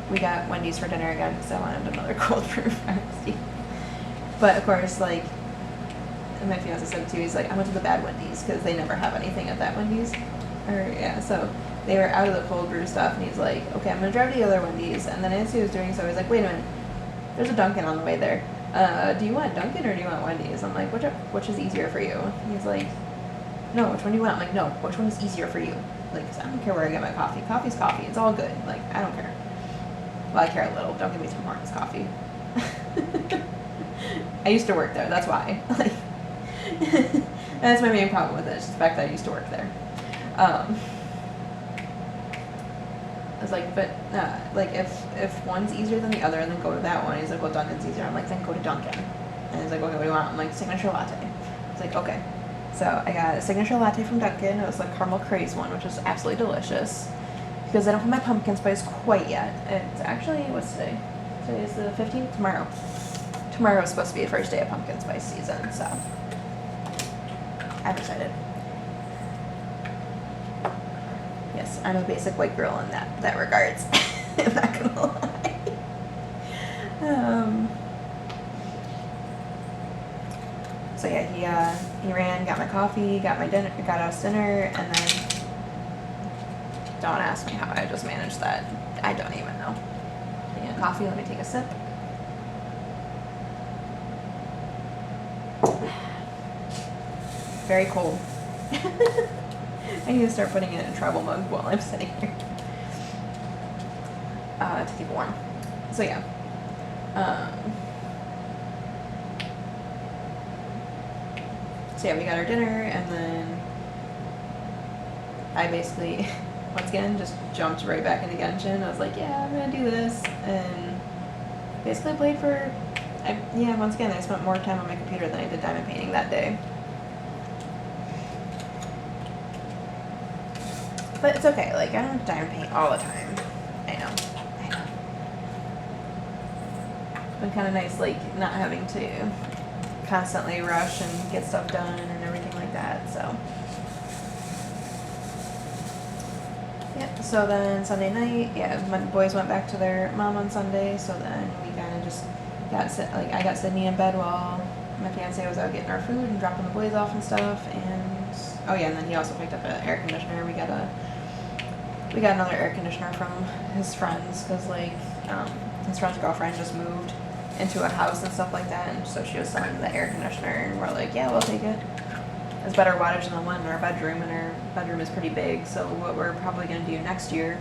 we got Wendy's for dinner again because I wanted another cold brew frosty. But of course, my fiance said too, he's like, I went to the bad Wendy's because they never have anything at that Wendy's. So they were out of the cold brew stuff, and he's like, okay, I'm going to drive to the other Wendy's. And then as he was doing so, he's like, wait a minute, there's a Dunkin' on the way there. Do you want Dunkin' or do you want Wendy's? I'm like, which is easier for you? And he's like, no, which one do you want? I'm like, no, which one is easier for you? Cause I don't care where I get my coffee. Coffee's coffee. It's all good. I don't care. Well, I care a little. Don't give me Tim Hortons coffee. I used to work there. That's why. That's my main problem with it. It's the fact that I used to work there. I was like, but if one's easier than the other, then go to that one. He's like, well, Dunkin's easier. I'm like, then go to Dunkin'. And he's like, okay, what do you want? I'm like, signature latte. I was like, okay. So I got a signature latte from Dunkin'. It was caramel craze one, which was absolutely delicious. Because I don't have my pumpkin spice quite yet. It's actually, what's today? Today is the 15th? Tomorrow. Tomorrow is supposed to be the first day of pumpkin spice season, so I'm excited. Yes, I'm a basic white girl in that regards. I'm not gonna lie. So yeah, he ran, got my coffee, got us dinner, and then don't ask me how I just managed that. I don't even know. Yeah, coffee, let me take a sip. Very cold. I need to start putting it in a travel mug while I'm sitting here to keep it warm. So yeah. So yeah, we got our dinner, and then I basically, once again, just jumped right back into Genshin. I was like, yeah, I'm gonna do this, and basically played for, once again, I spent more time on my computer than I did diamond painting that day. But it's okay, I don't diamond paint all the time. I know. It's been kind of nice, not having to constantly rush and get stuff done and everything like that, so. Yep, so then Sunday night, my boys went back to their mom on Sunday, so then we kind of just I got Sydney in bed while my fiance was out getting our food and dropping the boys off and stuff, and oh yeah, and then he also picked up an air conditioner. We got another air conditioner from his friends, because like his friend's girlfriend just moved into a house and stuff like that, and so she was selling the air conditioner, and we're like, yeah, we'll take it. It's better wattage than the one in our bedroom, and our bedroom is pretty big, so what we're probably going to do next year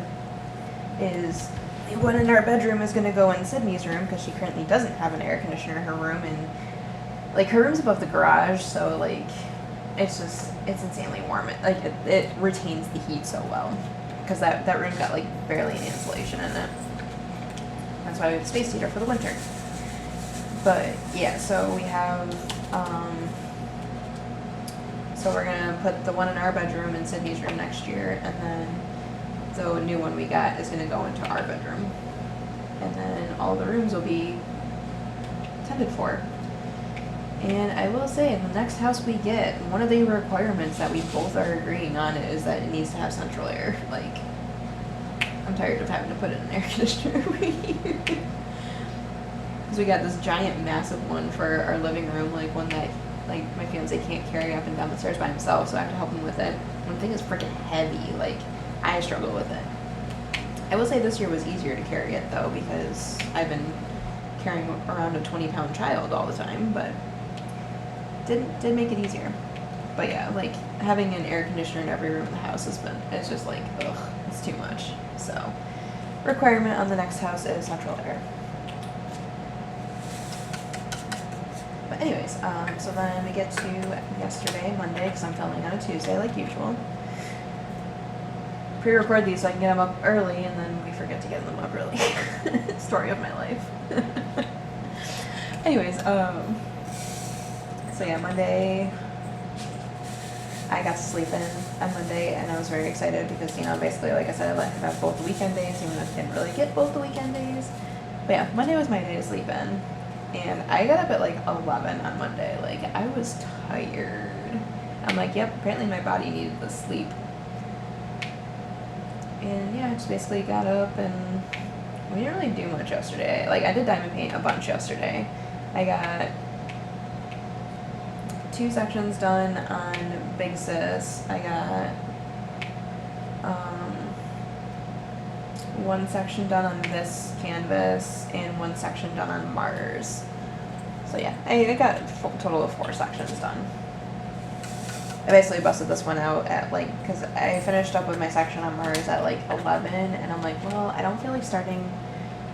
is the one in our bedroom is going to go in Sydney's room, because she currently doesn't have an air conditioner in her room, and like her room's above the garage, so like it's insanely warm. It retains the heat so well, because that room got like barely any insulation in it. That's why we have a space heater for the winter. But yeah, so we have so we're gonna put the one in our bedroom in Sydney's room next year, and then the new one we got is gonna go into our bedroom, and then all the rooms will be tended for. And I will say, in the next house we get, one of the requirements that we both are agreeing on is that it needs to have central air. Like, I'm tired of having to put in an air conditioner every year. Because we got this giant, massive one for our living room, like one that like my fiance can't carry up and down the stairs by himself, so I have to help him with it. And the thing is freaking heavy. Like, I struggle with it. I will say this year was easier to carry it though, because I've been carrying around a 20-pound child all the time, but did make it easier. But yeah, like having an air conditioner in every room in the house it's just like, ugh, it's too much. So requirement on the next house is central air. But anyways, so then we get to yesterday, Monday, because I'm filming on a Tuesday like usual. Pre-record these so I can get them up early, and then we forget to get them up early. Story of my life. Anyways, so yeah, Monday, I got to sleep in on Monday, and I was very excited because, you know, basically, like I said, I let him have both the weekend days, even though I didn't really get both the weekend days. But yeah, Monday was my day to sleep in. And I got up at like 11 on Monday. Like, I was tired. I'm like, yep, apparently my body needed the sleep. And yeah, I just basically got up, and we didn't really do much yesterday. Like, I did diamond paint a bunch yesterday. I got 2 sections done on Big Sis. I got 1 section done on this canvas and 1 section done on Mars. So yeah, I got a total of 4 sections done. I basically busted this one out at like, because I finished up with my section on Mars at like 11, and I'm like, well, I don't feel like starting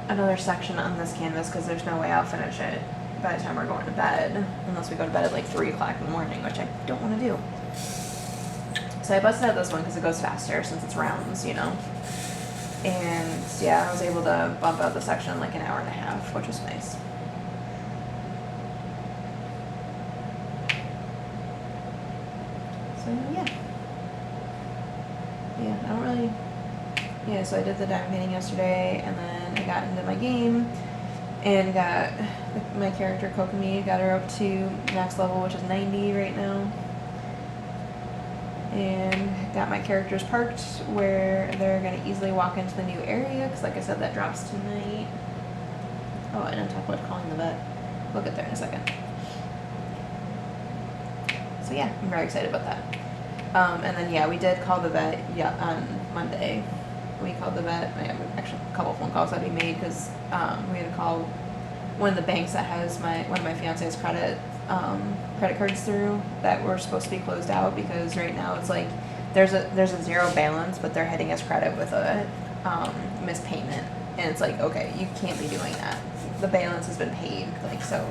another section on this canvas because there's no way I'll finish it by the time we're going to bed, unless we go to bed at like 3 o'clock in the morning, which I don't want to do. So I busted out this one because it goes faster since it's rounds, you know. And yeah, I was able to bump out the section in like an hour and a half, which was nice. So yeah. Yeah, I don't really... Yeah, so I did the diamond painting yesterday, and then I got into my game, and got my character Kokomi, got her up to max level, which is 90 right now. And got my characters parked where they're going to easily walk into the new area, because like I said, that drops tonight. Oh, and on top of what, calling the vet. We'll get there in a second. So yeah, I'm very excited about that. And then yeah, we did call the vet on Monday. We called the vet. I have actually a couple phone calls that we made, because we had to call one of the banks that has one of my fiance's credit cards through, that were supposed to be closed out, because right now it's like there's a 0 balance, but they're hitting us credit with a missed payment, and it's like, okay, you can't be doing that. The balance has been paid, like, so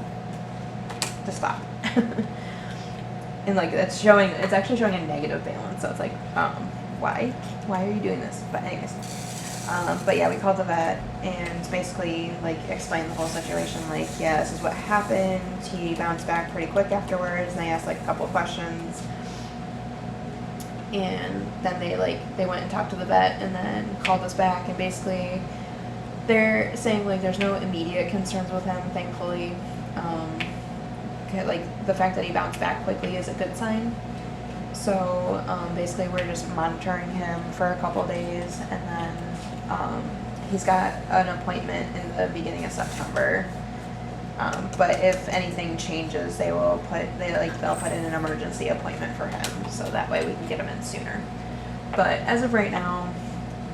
just stop. And like it's actually showing a negative balance, so it's like, why are you doing this? But anyways, but yeah, we called the vet and basically like explained the whole situation. Like, yeah, this is what happened. He bounced back pretty quick afterwards, and they asked like a couple of questions, and then they went and talked to the vet, and then called us back, and basically they're saying like there's no immediate concerns with him, thankfully. Like the fact that he bounced back quickly is a good sign. So basically we're just monitoring him for a couple days, and then he's got an appointment in the beginning of September But if anything changes, they'll put in an emergency appointment for him, so that way we can get him in sooner. But as of right now,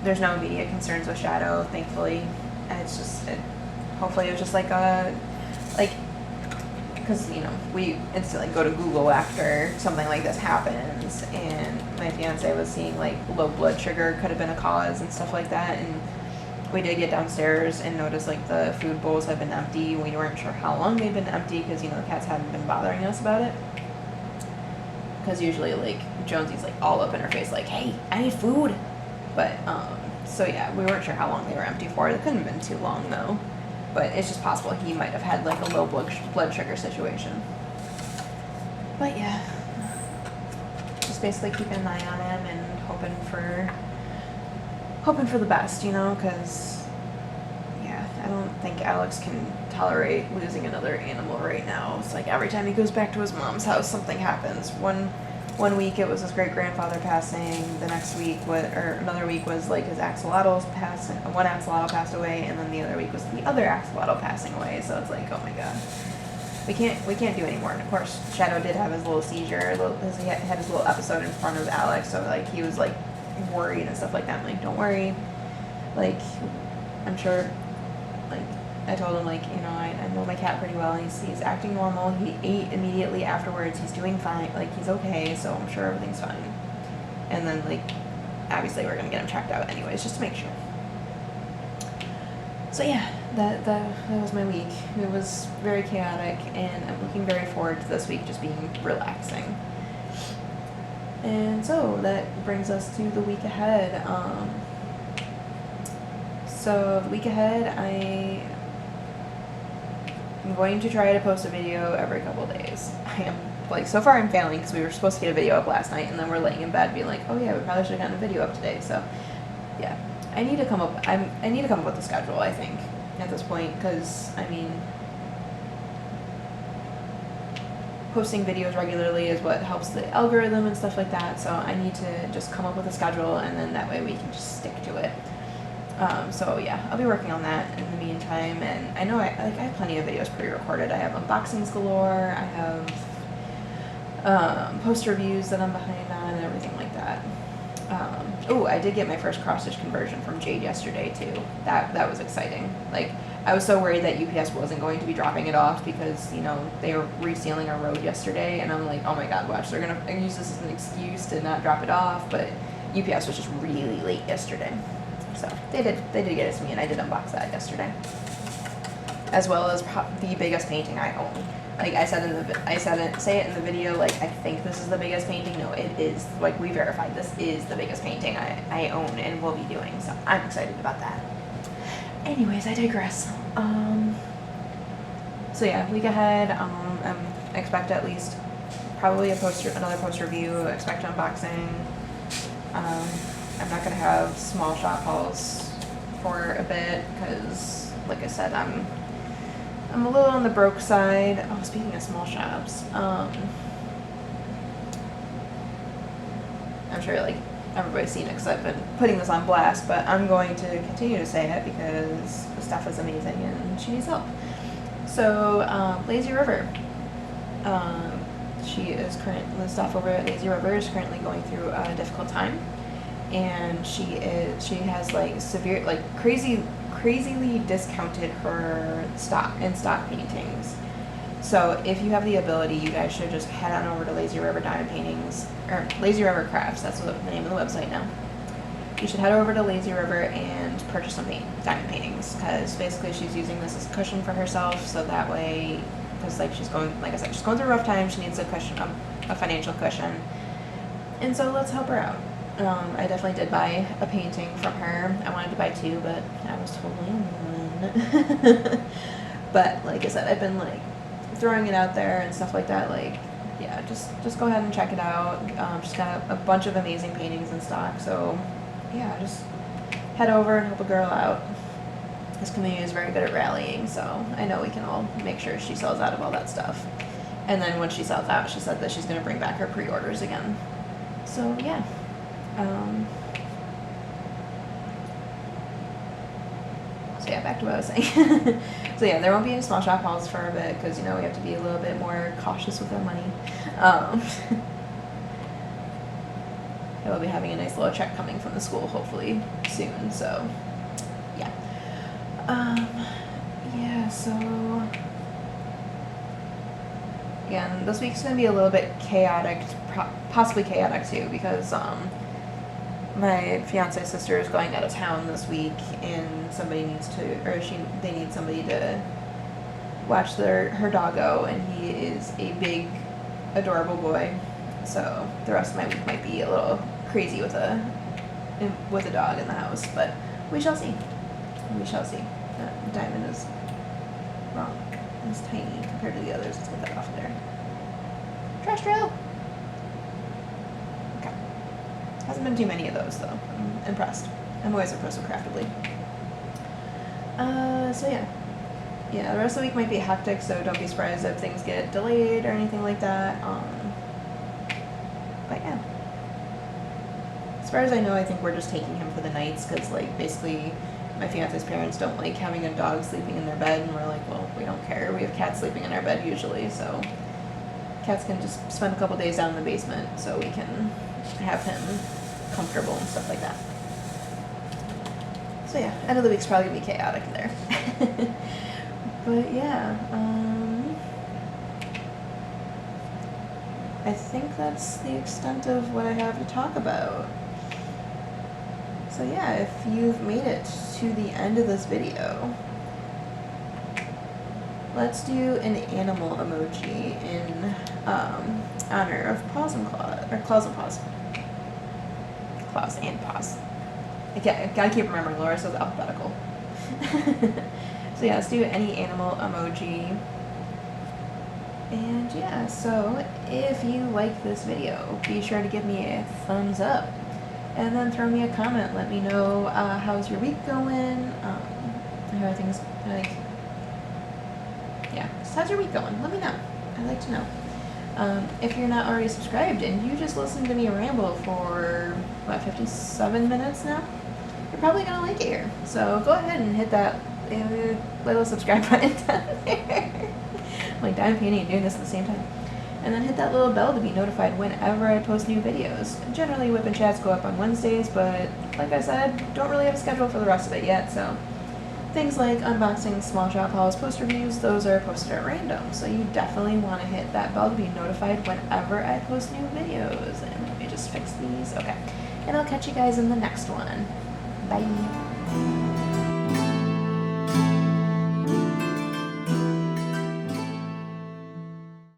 there's no immediate concerns with Shadow, thankfully. It's just, hopefully it was just because, we instantly go to Google after something like this happens, and my fiance was seeing, low blood sugar could have been a cause and stuff like that, and we did get downstairs and noticed, the food bowls had been empty. We weren't sure how long they'd been empty because, the cats hadn't been bothering us about it. Because usually, Jonesy's, all up in her face, hey, I need food. But, so yeah, we weren't sure how long they were empty for. It couldn't have been too long, though. But it's just possible he might have had, a low blood sugar situation. But, yeah. Just basically keeping an eye on him and hoping for the best, because, yeah, I don't think Alex can tolerate losing another animal right now. It's every time he goes back to his mom's house, something happens. One week it was his great-grandfather passing, the next week, another week was, his axolotls passing, one axolotl passed away, and then the other week was the other axolotl passing away, so it's oh my god. We can't do anymore. And of course, Shadow did have his little seizure, he had his little episode in front of Alex, so, he was, worried and stuff like that. I'm don't worry, I'm sure, I told him, I know my cat pretty well, and he's acting normal, he ate immediately afterwards, he's doing fine, he's okay, so I'm sure everything's fine. And then, obviously we're gonna get him checked out anyways, just to make sure. So yeah, that was my week. It was very chaotic, and I'm looking very forward to this week just being relaxing. And so that brings us to the week ahead. So the week ahead, I'm going to try to post a video every couple of days. I am, so far I'm failing because we were supposed to get a video up last night, and then we're laying in bed being oh yeah, we probably should have gotten a video up today. So yeah, I need to come up with a schedule, I think, at this point, because posting videos regularly is what helps the algorithm and stuff like that, so I need to just come up with a schedule, and then that way we can just stick to it. So yeah, I'll be working on that in the meantime, and I know I have plenty of videos pre-recorded. I have unboxings galore, I have post reviews that I'm behind on, and everything like that. Oh, I did get my first cross-stitch conversion from Jade yesterday too. That was exciting. I was so worried that UPS wasn't going to be dropping it off because, they were resealing our road yesterday, and I'm oh my god, watch, they're gonna use this as an excuse to not drop it off, but UPS was just really late yesterday. So they did get it to me, and I did unbox that yesterday. As well as the biggest painting I own. Say it in the video, I think this is the biggest painting. No, it is. We verified this is the biggest painting I own and will be doing, so I'm excited about that. Anyways, I digress. So yeah, week ahead, expect at least probably another post review, expect unboxing. I'm not going to have small shop hauls for a bit because, like I said, I'm a little on the broke side. Oh, speaking of small shops, I'm sure everybody's seen it because I've been putting this on blast, but I'm going to continue to say it because the stuff is amazing and she needs help. So Lazy River, the staff over at Lazy River is currently going through a difficult time, and she has severe, crazily discounted her stock paintings. So if you have the ability, you guys should just head on over to Lazy River Diamond Paintings, or Lazy River Crafts, that's the name of the website now. You should head over to Lazy River and purchase some diamond paintings, because basically she's using this as a cushion for herself, so that way, because she's going through a rough time, she needs a cushion, a financial cushion, and so let's help her out. I definitely did buy a painting from her. I wanted to buy two, but I was totally one. But like I said, I've been throwing it out there and stuff like that. Yeah, just go ahead and check it out. She's got a bunch of amazing paintings in stock. So yeah, just head over and help a girl out. This community is very good at rallying, so I know we can all make sure she sells out of all that stuff. And then when she sells out, she said that she's going to bring back her pre-orders again. So yeah. So yeah, back to what I was saying. So yeah, there won't be any small shop hauls for a bit because, you know, we have to be a little bit more cautious with our money. I will be having a nice little check coming from the school hopefully soon, so yeah. Yeah, so again, this week's gonna be a little bit chaotic, possibly chaotic too, because my fiance's sister is going out of town this week, and somebody needs to, or they need somebody to watch her doggo, and he is a big, adorable boy. So the rest of my week might be a little crazy with a dog in the house, but we shall see. We shall see. That diamond is wrong. It's tiny compared to the others. Let's get that off of there. Trash trail. Okay. Hasn't been too many of those though. I'm impressed. I'm always impressed with Craftibly. So yeah. Yeah, the rest of the week might be hectic, so don't be surprised if things get delayed or anything like that. But yeah. As far as I know, I think we're just taking him for the nights because, like, basically my fiance's parents don't like having a dog sleeping in their bed, and we're like, well, we don't care. We have cats sleeping in our bed usually, so cats can just spend a couple days down in the basement so we can have him comfortable and stuff like that. So yeah, end of the week's probably gonna be chaotic there. But yeah, I think that's the extent of what I have to talk about. So yeah, if you've made it to the end of this video, let's do an animal emoji in honor of Paws and Claws, or Claws and Paws. Claws and Paws. Okay, I gotta keep remembering Laura says alphabetical. So yeah, let's do any animal emoji. And yeah, so if you like this video, be sure to give me a thumbs up. And then throw me a comment. Let me know how's your week going. How are things, like, yeah, just how's your week going? Let me know. I'd like to know. If you're not already subscribed and you just listened to me ramble for, what, 57 minutes now? You're probably going to like it here. So go ahead and hit that little subscribe button down there. I'm like diamond painting and doing this at the same time. And then hit that little bell to be notified whenever I post new videos. Generally, WIP and chats go up on Wednesdays, but like I said, don't really have a schedule for the rest of it yet, so things like unboxing, small shop hauls, post reviews, those are posted at random, so you definitely want to hit that bell to be notified whenever I post new videos. And let me just fix these. Okay. And I'll catch you guys in the next one. Bye.